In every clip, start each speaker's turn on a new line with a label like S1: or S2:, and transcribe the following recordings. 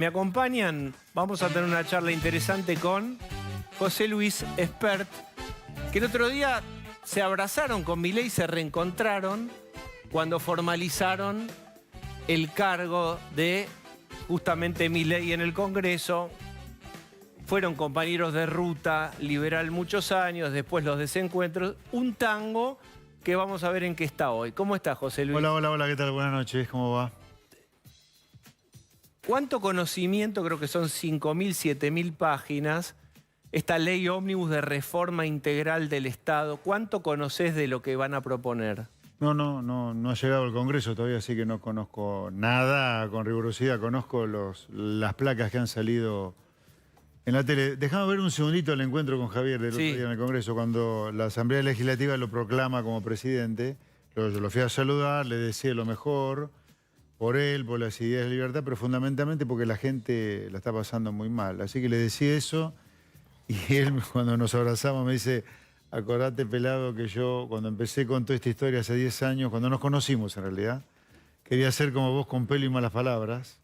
S1: Me acompañan, vamos a tener una charla interesante con José Luis Espert, que el otro día se abrazaron con Milei, se reencontraron cuando formalizaron el cargo de justamente Milei en el Congreso. Fueron compañeros de ruta liberal muchos años, después los desencuentros. Un tango que vamos a ver en qué está hoy. ¿Cómo está, José Luis?
S2: Hola, ¿qué tal? Buenas noches, ¿cómo va?
S1: ¿Cuánto conocimiento, creo que son 5.000, 7.000 páginas, esta ley ómnibus de reforma integral del Estado? ¿Cuánto conocés de lo que van a proponer?
S2: No ha llegado al Congreso todavía, así que no conozco nada con rigurosidad. Conozco las placas que han salido en la tele. Déjame ver un segundito el encuentro con Javier del otro día en el Congreso, cuando la Asamblea Legislativa lo proclama como presidente. Yo lo fui a saludar, le deseé lo mejor por él, por las ideas de libertad, pero fundamentalmente porque la gente la está pasando muy mal. Así que le decía eso, y él cuando nos abrazamos me dice: acordate, pelado, que yo cuando empecé con toda esta historia hace 10 años, cuando nos conocimos en realidad, quería ser como vos, con pelo y malas palabras.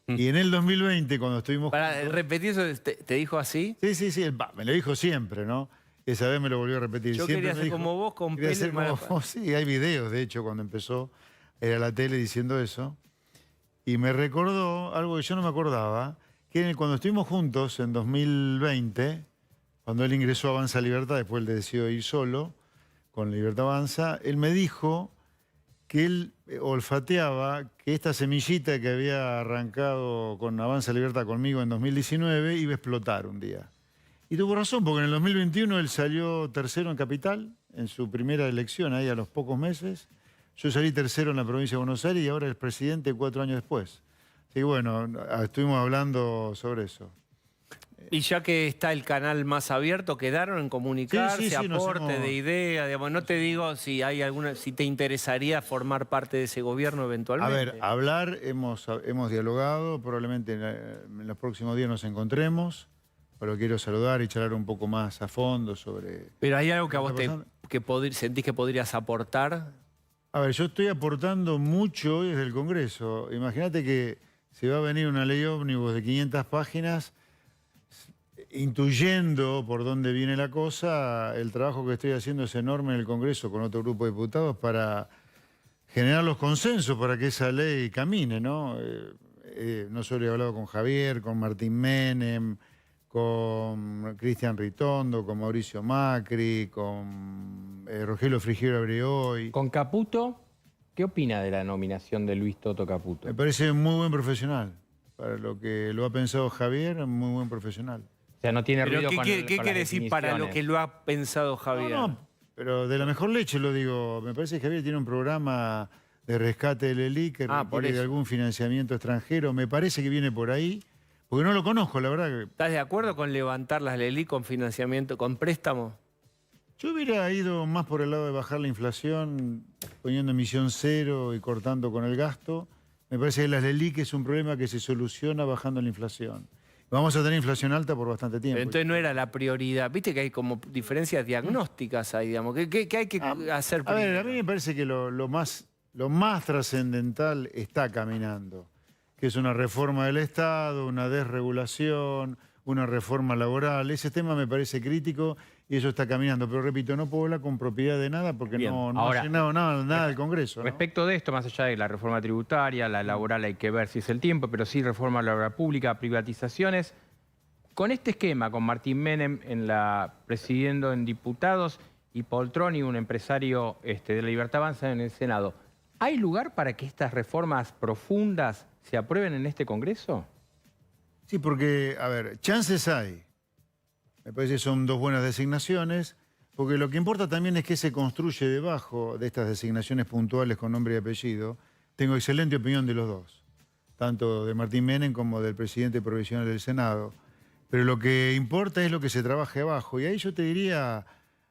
S2: Y en el 2020, cuando estuvimos juntos...
S1: ¿Repetí eso? ¿Te dijo así?
S2: Sí, me lo dijo siempre, ¿no? Esa vez me lo volvió a repetir.
S1: Yo
S2: siempre
S1: quería ser como vos, con pelo y malas palabras.
S2: Sí, hay videos, de hecho, cuando empezó, era la tele diciendo eso. Y me recordó algo que yo no me acordaba, que cuando estuvimos juntos en 2020, cuando él ingresó a Avanza Libertad, después él decidió ir solo, con Libertad Avanza, él me dijo que él olfateaba que esta semillita que había arrancado con Avanza Libertad conmigo en 2019 iba a explotar un día. Y tuvo razón, porque en el 2021 él salió tercero en Capital, en su primera elección, ahí a los pocos meses. Yo salí tercero en la provincia de Buenos Aires y ahora es presidente 4 años después. Así que bueno, estuvimos hablando sobre eso.
S1: Y ya que está el canal más abierto, ¿quedaron en comunicarse, aporte de ideas? Digamos, no te digo si hay alguna, si te interesaría formar parte de ese gobierno eventualmente.
S2: A ver, hablar, hemos dialogado, probablemente en los próximos días nos encontremos, pero quiero saludar y charlar un poco más a fondo sobre...
S1: ¿Pero hay algo que a vos sentís que podrías aportar?
S2: A ver, yo estoy aportando mucho desde el Congreso. Imagínate que se va a venir una ley ómnibus de 500 páginas, intuyendo por dónde viene la cosa. El trabajo que estoy haciendo es enorme en el Congreso con otro grupo de diputados para generar los consensos para que esa ley camine, ¿no? No solo he hablado con Javier, con Martín Menem, con Cristian Ritondo, con Mauricio Macri, con Rogelio Frigiero Abrioy.
S3: Con Caputo, ¿qué opina de la nominación de Luis Toto Caputo?
S2: Me parece muy buen profesional. Para lo que lo ha pensado Javier, muy buen profesional.
S3: O sea, no tiene ruido
S1: ¿Pero
S3: con
S1: qué quiere
S3: las
S1: decir para lo que lo ha pensado Javier?
S2: No, pero de la mejor leche lo digo. Me parece que Javier tiene un programa de rescate del ELI que requiere de algún financiamiento extranjero. Me parece que viene por ahí, porque no lo conozco, la verdad.
S1: ¿Estás de acuerdo con levantar las LELI con financiamiento, con préstamo?
S2: Yo hubiera ido más por el lado de bajar la inflación, poniendo emisión cero y cortando con el gasto. Me parece que las LELIC es un problema que se soluciona bajando la inflación. Vamos a tener inflación alta por bastante tiempo.
S1: Pero entonces no era la prioridad. Viste que hay como diferencias diagnósticas ahí, digamos. ¿Qué hay que hacer primero?
S2: A ver, a mí me parece que lo más trascendental está caminando, que es una reforma del Estado, una desregulación, una reforma laboral. Ese tema me parece crítico y eso está caminando. Pero repito, no puedo hablar con propiedad de nada porque no ha llenado nada del Congreso, ¿no?
S3: Respecto de esto, más allá de la reforma tributaria, la laboral hay que ver si es el tiempo, pero sí reforma la obra pública, privatizaciones. Con este esquema, con Martín Menem presidiendo en diputados y Poltroni, un empresario de la Libertad Avanza, en el Senado, ¿hay lugar para que estas reformas profundas se aprueben en este Congreso?
S2: Sí, porque, a ver, chances hay. Me parece que son dos buenas designaciones, porque lo que importa también es que se construye debajo de estas designaciones puntuales con nombre y apellido. Tengo excelente opinión de los dos, tanto de Martín Menem como del presidente provisional del Senado. Pero lo que importa es lo que se trabaje abajo. Y ahí yo te diría,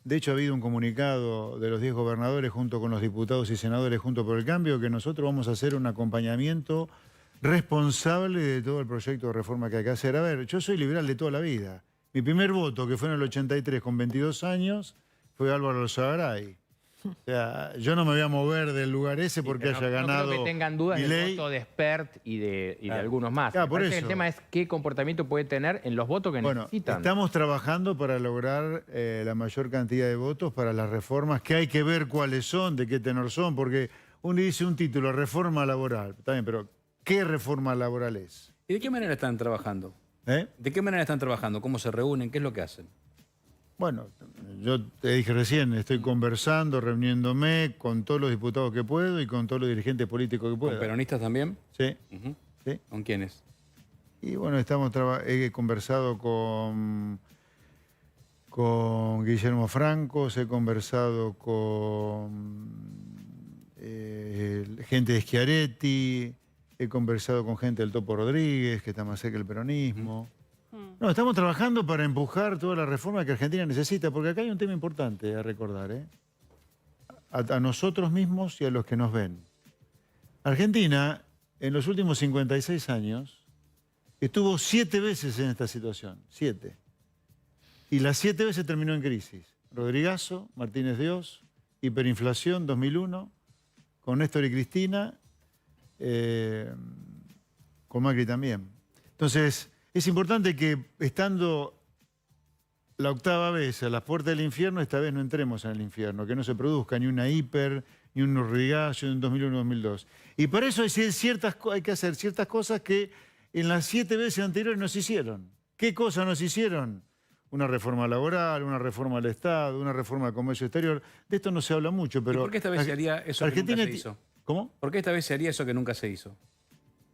S2: de hecho ha habido un comunicado de los 10 gobernadores junto con los diputados y senadores Juntos por el Cambio, que nosotros vamos a hacer un acompañamiento responsable de todo el proyecto de reforma que hay que hacer. A ver, yo soy liberal de toda la vida. Mi primer voto, que fue en el 83 con 22 años, fue Álvaro Alzagaray. O sea, yo no me voy a mover del lugar ese porque
S3: Pero
S2: haya
S3: no
S2: ganado
S3: creo que tengan dudas del
S2: Milei.
S3: voto de Spert y de algunos más.
S2: Claro,
S3: Me
S2: por
S3: parece que
S2: eso.
S3: el tema es qué comportamiento puede tener en los votos que
S2: Bueno,
S3: necesitan.
S2: estamos trabajando para lograr la mayor cantidad de votos para las reformas, que hay que ver cuáles son, de qué tenor son, porque uno dice un título, reforma laboral. Está bien, pero ¿qué reforma laboral es?
S4: ¿Y de qué manera están trabajando?
S2: ¿Eh?
S4: ¿De qué manera están trabajando? ¿Cómo se reúnen? ¿Qué es lo que hacen?
S2: Bueno, yo te dije recién, estoy conversando, reuniéndome con todos los diputados que puedo y con todos los dirigentes políticos que
S4: ¿Con
S2: puedo.
S4: peronistas también?
S2: Sí,
S4: Ujú.
S2: sí.
S4: ¿Con quiénes?
S2: Y bueno, he conversado con Guillermo Francos, he conversado con gente de Schiaretti, he conversado con gente del Topo Rodríguez, que está más cerca del peronismo. No, estamos trabajando para empujar toda la reforma que Argentina necesita, porque acá hay un tema importante a recordar, ¿eh? A nosotros mismos y a los que nos ven. Argentina, en los últimos 56 años, estuvo 7 veces en esta situación, 7. Y las 7 veces terminó en crisis. Rodrigazo, Martínez de Oz, hiperinflación 2001, con Néstor y Cristina, con Macri también. Entonces, es importante que estando la 8ª vez a las puertas del infierno, esta vez no entremos en el infierno, que no se produzca ni una hiper, ni un Rodrigazo, ni un 2001-2002. Y para eso hay que hacer ciertas cosas que en las 7 veces anteriores no se hicieron. ¿Qué cosas nos hicieron? Una reforma laboral, una reforma del Estado, una reforma del comercio exterior. De esto no se habla mucho, pero...
S4: ¿Y por qué esta vez se haría eso que nunca se hizo?
S2: ¿Cómo?
S4: ¿Por qué esta vez se haría eso que nunca se hizo?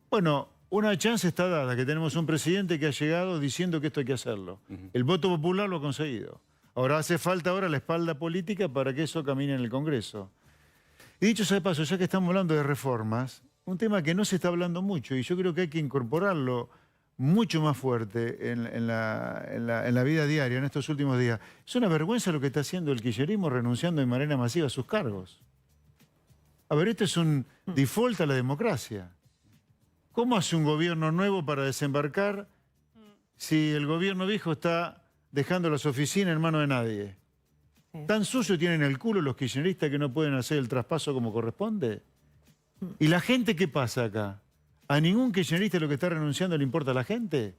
S2: Bueno, una chance está dada, que tenemos un presidente que ha llegado diciendo que esto hay que hacerlo. El voto popular lo ha conseguido. Ahora hace falta la espalda política para que eso camine en el Congreso. Y dicho sea de paso, ya que estamos hablando de reformas, un tema que no se está hablando mucho y yo creo que hay que incorporarlo mucho más fuerte en la vida diaria, en estos últimos días. Es una vergüenza lo que está haciendo el kirchnerismo renunciando de manera masiva a sus cargos. A ver, esto es un default a la democracia. ¿Cómo hace un gobierno nuevo para desembarcar si el gobierno viejo está dejando las oficinas en manos de nadie? ¿Tan sucio tienen el culo los kirchneristas que no pueden hacer el traspaso como corresponde? ¿Y la gente qué pasa acá? ¿A ningún kirchnerista lo que está renunciando le importa a la gente?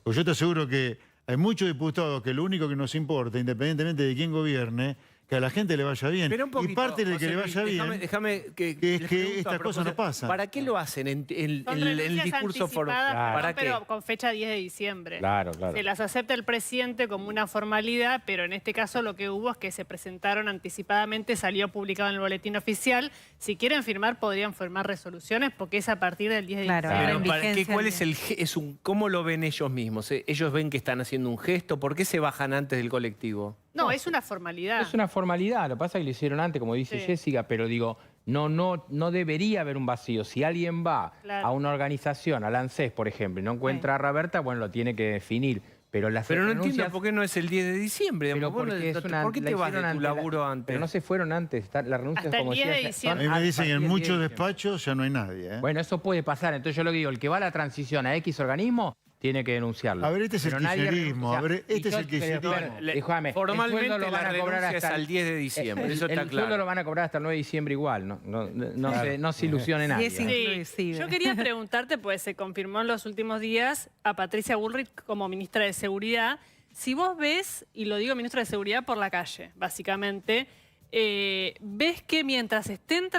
S2: Pues yo te aseguro que hay muchos diputados que lo único que nos importa, independientemente de quién gobierne, que a la gente le vaya bien.
S1: Pero un poquito,
S2: y parte de que
S1: José
S2: le
S1: Luis,
S2: vaya bien
S1: déjame que
S2: es
S1: les
S2: que
S1: pregunto
S2: estas
S1: a
S2: cosas no
S1: propósito,
S2: pasan.
S1: ¿Para qué lo hacen en el
S5: Son renuncias
S1: discurso formal?
S5: anticipadas,
S1: ¿Para qué?
S5: pero con fecha 10 de diciembre.
S3: Claro, claro.
S5: Se las acepta el presidente como una formalidad, pero en este caso lo que hubo es que se presentaron anticipadamente, salió publicado en el boletín oficial. Si quieren firmar, podrían firmar resoluciones porque es a partir del 10 de
S6: Claro,
S5: diciembre.
S6: la
S1: Pero ¿para qué?
S6: vigencia
S1: ¿Cuál es cómo lo ven ellos mismos? ¿Ellos ven que están haciendo un gesto? ¿Por qué se bajan antes del colectivo?
S5: No, es una formalidad.
S3: Es una formalidad, lo que pasa es que lo hicieron antes, como dice
S5: Sí.
S3: Jessica, pero digo, no debería haber un vacío. Si alguien va
S5: Claro.
S3: a una organización, al ANSES, por ejemplo, y no encuentra a Raberta, bueno, lo tiene que definir. Pero las
S1: Pero no
S3: renuncias-
S1: entiendo por qué no es el 10 de diciembre.
S3: pero
S1: Vos no-
S3: porque es una-
S1: ¿Por qué
S3: la
S1: te vas de
S3: hicieron
S1: tu
S3: antes,
S1: laburo antes?
S3: Pero no se fueron antes. Las renuncias,
S5: Hasta el
S3: como
S5: 10 de
S3: decía,
S5: diciembre.
S2: A mí me dicen que en
S3: partir del 10 de
S2: muchos
S3: diciembre.
S2: despachos ya no hay nadie. ¿eh?
S3: Bueno, eso puede pasar. Entonces yo lo que digo, el que va a la transición a X organismo tiene que denunciarlo.
S2: A ver, este es el
S3: Pero nadie
S2: kirchnerismo,
S3: renuncia.
S2: a ver, este
S3: Y
S2: es el
S3: yo-
S2: kirchnerismo.
S3: pero, déjame, el
S1: Formalmente
S3: sueldo lo van
S1: la
S3: a cobrar
S1: renuncia es
S3: hasta
S1: al 10 de diciembre, eso está
S3: el
S1: claro.
S3: sueldo lo van a cobrar hasta el 9 de diciembre igual. No se ilusione nadie.
S6: es
S5: Sí,
S6: inclusive.
S5: yo quería preguntarte, pues se confirmó en los últimos días a Patricia Bullrich como ministra de Seguridad. Si vos ves, y lo digo ministra de Seguridad por la calle, básicamente, ves que mientras estén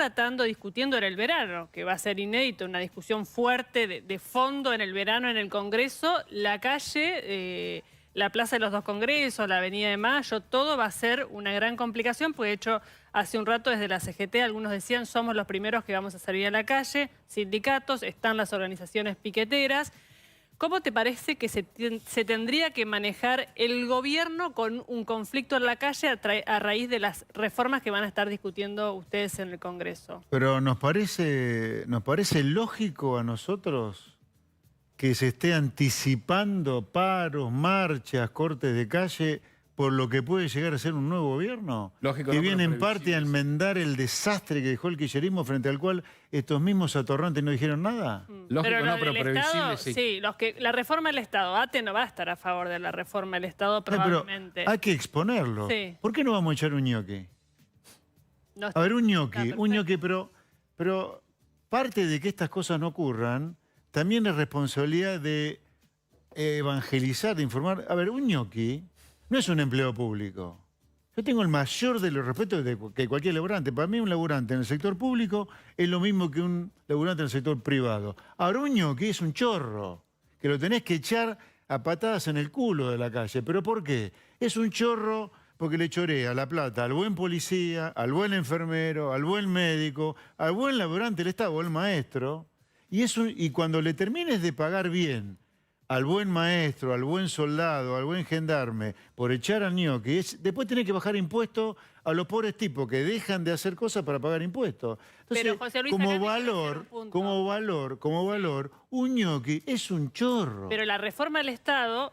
S5: discutiendo en el verano, que va a ser inédito, una discusión fuerte de fondo en el verano en el Congreso, la calle, la Plaza de los Dos Congresos, la Avenida de Mayo, todo va a ser una gran complicación, porque de hecho hace un rato desde la CGT algunos decían somos los primeros que vamos a salir a la calle, sindicatos, están las organizaciones piqueteras. ¿Cómo te parece que se tendría que manejar el gobierno con un conflicto en la calle a raíz de las reformas que van a estar discutiendo ustedes en el Congreso?
S2: Pero nos parece lógico a nosotros que se esté anticipando paros, marchas, cortes de calle por lo que puede llegar a ser un nuevo gobierno.
S4: Lógico,
S2: que
S4: no,
S2: viene
S4: pero
S2: en parte a
S4: previsibles.
S2: enmendar el desastre que dejó el kirchnerismo frente al cual estos mismos atorrantes no dijeron nada.
S4: Lógico,
S5: lo
S4: no, pero
S5: del
S4: previsible,
S5: Estado,
S4: sí.
S5: la reforma del Estado, ATE no va a estar a favor de la reforma del Estado
S2: Pero
S5: probablemente.
S2: hay que exponerlo.
S5: Sí.
S2: ¿Por qué no vamos a echar un ñoque?
S5: No
S2: A ver, un
S5: está
S2: ñoqui, pero parte de que estas cosas no ocurran, también es responsabilidad de evangelizar, de informar. A ver, un ñoqui no es un empleado público. Yo tengo el mayor de los respetos que cualquier laburante. Para mí un laburante en el sector público es lo mismo que un laburante en el sector privado. Ahora, un ñoqui es un chorro, que lo tenés que echar a patadas en el culo de la calle. ¿Pero por qué? Es un chorro porque le chorea la plata al buen policía, al buen enfermero, al buen médico, al buen laburante del Estado, al maestro. Y cuando le termines de pagar bien al buen maestro, al buen soldado, al buen gendarme, por echar al ñoqui, después tenés que bajar impuestos a los pobres tipos que dejan de hacer cosas para pagar impuestos. Entonces,
S5: Pero, José Luis, acá
S2: como
S5: te quiero
S2: valor,
S5: hacer un punto.
S2: como valor, un ñoqui es un chorro.
S5: Pero la reforma del Estado...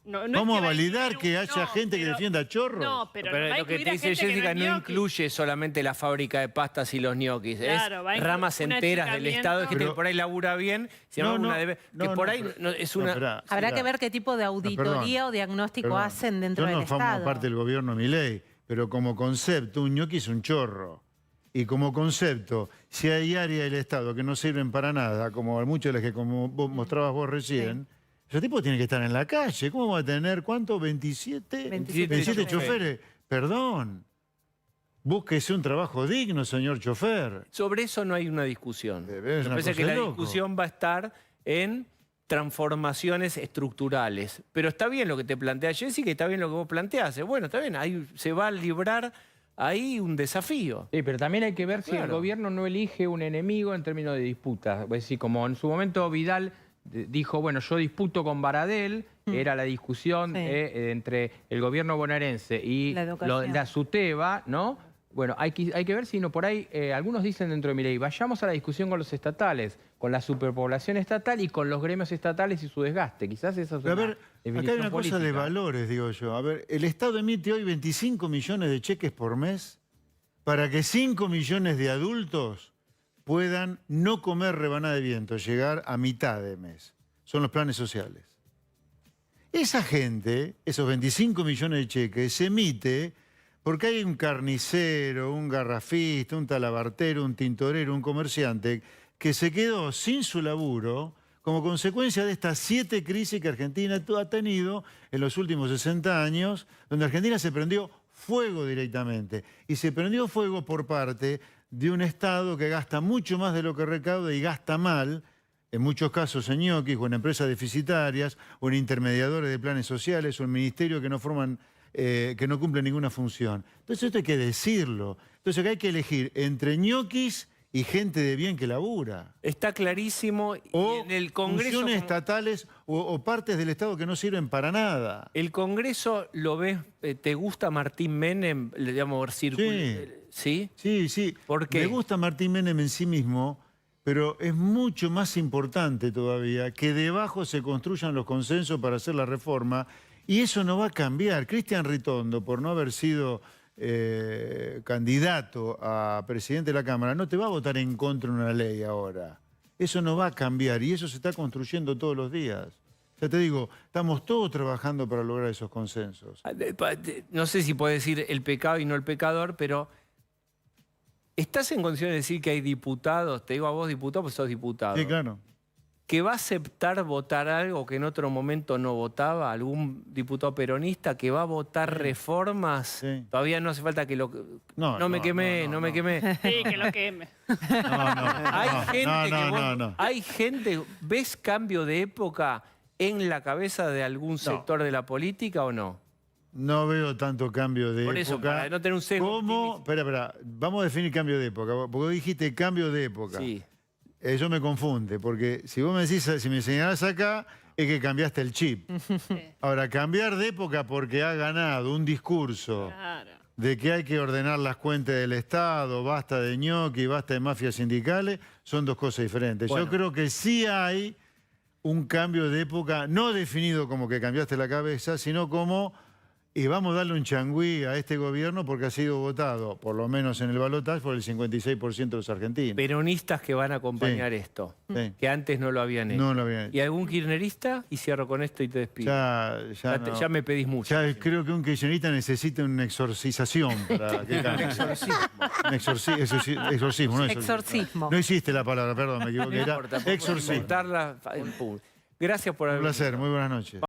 S5: No es
S2: ¿Vamos
S5: que
S2: a
S5: va
S2: validar
S5: incluir
S2: que haya gente que defienda chorros?
S5: No, pero
S1: Pero
S5: va a
S1: lo que
S5: incluir
S1: te
S5: a
S1: dice
S5: gente que
S1: Jessica
S5: no
S1: no
S5: es ñoqui.
S1: incluye solamente la fábrica de pastas y los ñoquis.
S5: Claro, va a
S1: es
S5: incluir
S1: ramas
S5: un
S1: enteras del
S5: achicamiento.
S1: Estado, de gente
S2: Pero-
S1: que por ahí labura bien, sino
S2: No, no,
S1: una que
S2: no,
S1: por
S2: no,
S1: ahí
S2: pero-
S1: no, es
S2: no,
S1: una...
S2: esperá,
S6: Habrá
S2: esperá.
S6: que ver qué tipo de auditoría o diagnóstico
S2: Perdón.
S6: hacen dentro
S2: Yo
S6: del
S2: no formo
S6: Estado.
S2: parte del gobierno Milei, pero como concepto, un ñoqui es un chorro. Y como concepto, si hay áreas del Estado que no sirven para nada, como muchas de las que como vos mostrabas vos recién, ese tipo tiene que estar en la calle. ¿Cómo va a tener, cuánto? ¿27?
S6: 27
S2: choferes. Perdón. Búsquese un trabajo digno, señor chofer.
S1: Sobre eso no hay una discusión.
S2: Es
S1: Me
S2: una
S1: parece
S2: cosa
S1: que la
S2: de loco.
S1: discusión va a estar en transformaciones estructurales. Pero está bien lo que te plantea Jessica y está bien lo que vos planteás. Bueno, está bien, ahí se va a librar ahí un desafío.
S3: Sí, pero también hay que ver si el
S1: Claro.
S3: gobierno no elige un enemigo en términos de disputas. Es decir, como en su momento Vidal dijo, bueno, yo disputo con Baradel, era la discusión
S6: Sí.
S3: entre el gobierno bonaerense y
S6: La educación.
S3: la SUTEBA, ¿no? Bueno, hay que ver si no por ahí, algunos dicen dentro de Milei, vayamos a la discusión con los estatales, con la superpoblación estatal y con los gremios estatales y su desgaste. Quizás esa es
S2: Pero
S3: una
S2: a ver, acá
S3: definición
S2: hay una cosa de
S3: política.
S2: valores, digo yo. A ver, el Estado emite hoy 25 millones de cheques por mes para que 5 millones de adultos puedan no comer rebanada de viento, llegar a mitad de mes. Son los planes sociales. Esa gente, esos 25 millones de cheques, se emite porque hay un carnicero, un garrafista, un talabartero, un tintorero, un comerciante que se quedó sin su laburo como consecuencia de estas 7 crisis que Argentina ha tenido en los últimos 60 años, donde Argentina se prendió fuego directamente. Y se prendió fuego por parte de un Estado que gasta mucho más de lo que recauda y gasta mal, en muchos casos en ñoquis o en empresas deficitarias o en intermediadores de planes sociales o en ministerios que no forman, que no cumplen ninguna función. Entonces esto hay que decirlo. Entonces acá hay que elegir entre ñoquis y gente de bien que labura.
S1: Está clarísimo y
S2: O
S1: en el Congreso...
S2: funciones estatales o partes del Estado que no sirven para nada.
S1: ¿El Congreso lo ves, te gusta Martín Menem, le llamo círculo?
S2: Sí.
S1: ¿Sí?
S2: Sí.
S1: ¿Por qué?
S2: Me gusta Martín Menem en sí mismo, pero es mucho más importante todavía que debajo se construyan los consensos para hacer la reforma, y eso no va a cambiar. Cristian Ritondo, por no haber sido candidato a presidente de la Cámara, no te va a votar en contra de una ley ahora. Eso no va a cambiar, y eso se está construyendo todos los días. Ya te digo, estamos todos trabajando para lograr esos consensos.
S1: No sé si puedes decir el pecado y no el pecador, pero ¿estás en condiciones de decir que hay diputados, te digo a vos diputado, pues sos diputado,
S2: Sí, claro.
S1: que va a aceptar votar algo que en otro momento no votaba? ¿Algún diputado peronista que va a votar reformas?
S2: Sí.
S1: Todavía no hace falta que lo...
S2: No,
S1: me quemé, no me quemé.
S5: Sí, que lo queme.
S1: Hay gente que vos-
S2: no.
S1: hay gente, ¿ves cambio de época en la cabeza de algún sector de la política o no?
S2: No veo tanto cambio de
S1: Por eso,
S2: época.
S1: para no tener un sesgo
S2: ¿Cómo?
S1: optimista.
S2: Espera. Vamos a definir cambio de época. Porque vos dijiste cambio de época.
S1: Sí.
S2: Eso me confunde. Porque si vos me decís, si me señalás acá, es que cambiaste el chip. Ahora, cambiar de época porque ha ganado un discurso
S5: Claro.
S2: de que hay que ordenar las cuentas del Estado, basta de ñoqui, basta de mafias sindicales, son dos cosas diferentes.
S1: Bueno.
S2: Yo creo que sí hay un cambio de época, no definido como que cambiaste la cabeza, sino como Y vamos a darle un changüí a este gobierno porque ha sido votado, por lo menos en el balotaje, por el 56% de los argentinos.
S1: Peronistas que van a acompañar esto,
S2: Sí.
S1: que antes no lo habían hecho.
S2: No lo habían hecho.
S1: ¿Y algún kirchnerista? Y cierro con esto y te despido. Ya me pedís mucho.
S2: Ya creo que un kirchnerista necesita una exorcización para que cambie. Un exorcismo, no
S6: Exorcismo.
S2: No existe la palabra, perdón, me equivoqué.
S1: No
S2: Era
S1: importa, podemos
S2: exorcismo.
S1: inventarla. Gracias por
S2: Un
S1: haber
S2: placer, muy buenas noches.